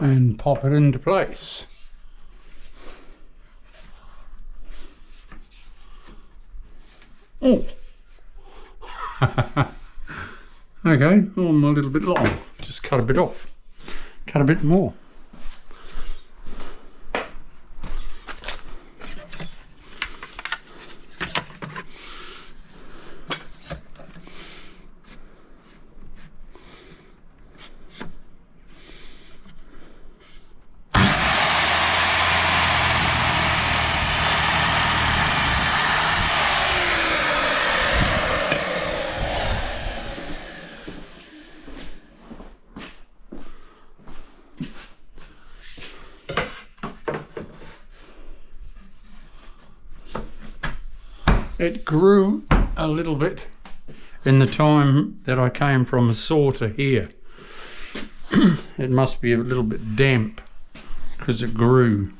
and pop it into place. Oh. Okay, oh, I'm a little bit long. Just cut a bit off. Cut a bit more. It grew a little bit in the time that I came from a saw to here. It must be a little bit damp because it grew.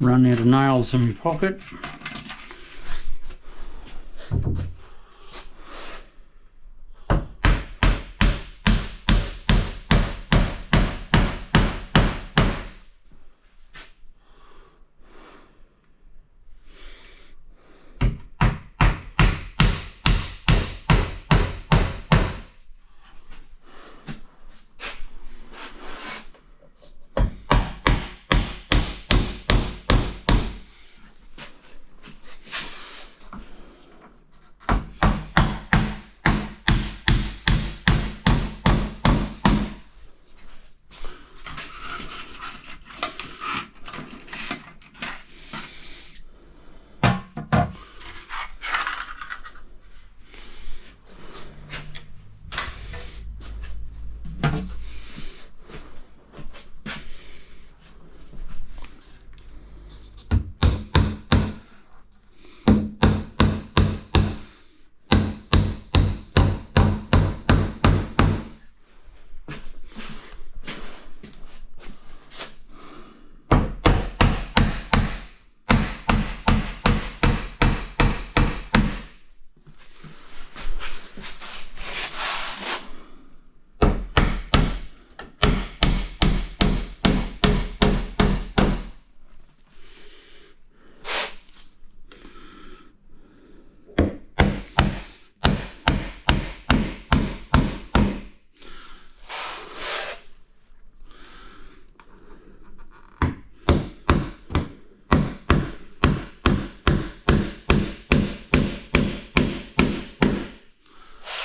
Run out of nails in my pocket.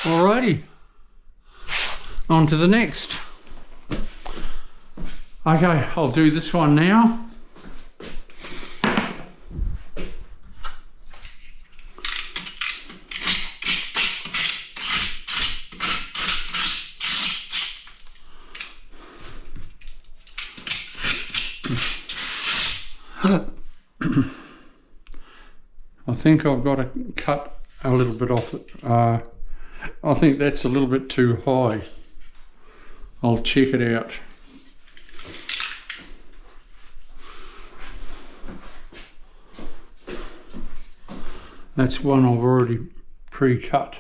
Alrighty, on to the next. Okay, I'll do this one now. I think I've got to cut a little bit off it. I think that's a little bit too high. I'll check it out. That's one I've already pre-cut.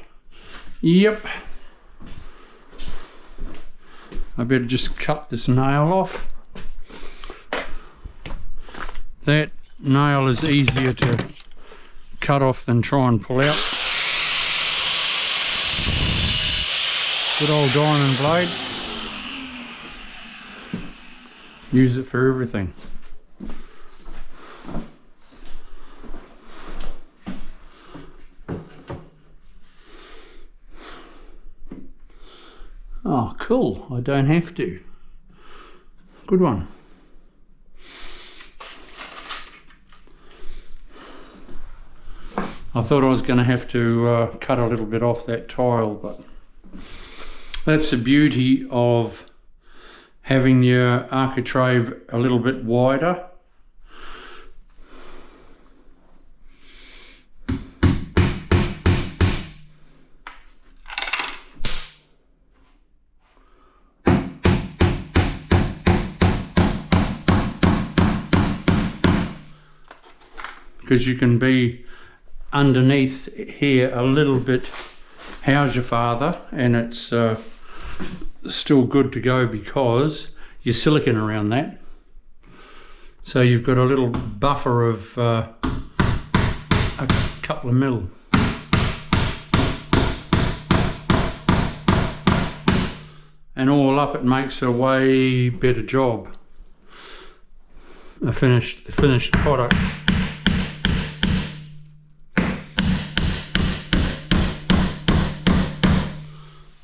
Yep. I better just cut this nail off. That nail is easier to cut off than try and pull out. Good old diamond blade. Use it for everything. Oh, cool. I don't have to. Good one. I thought I was going to have to cut a little bit off that tile, but that's the beauty of having your architrave a little bit wider. Because you can be underneath here a little bit how's your father, and it's still good to go because you're silicon around that. So you've got a little buffer of a couple of mil. And all up, it makes a way better job. The finished product.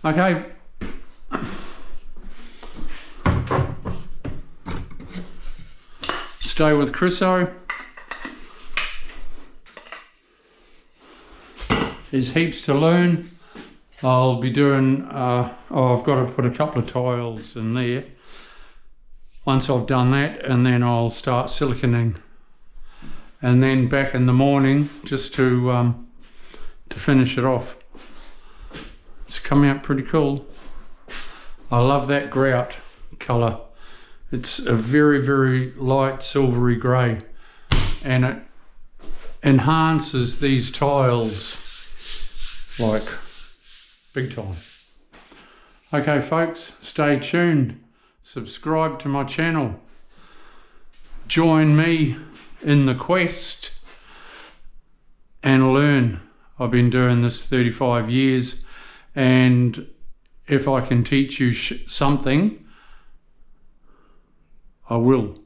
Okay. Stay with Chriso. There's heaps to learn. I'll be doing, I've got to put a couple of tiles in there. Once I've done that, and then I'll start siliconing. And then back in the morning just to finish it off. It's coming out pretty cool. I love that grout colour. It's a very, very light silvery grey, and it enhances these tiles like big time. Okay folks, stay tuned. Subscribe to my channel. Join me in the quest and learn. I've been doing this 35 years. And if I can teach you something, I will.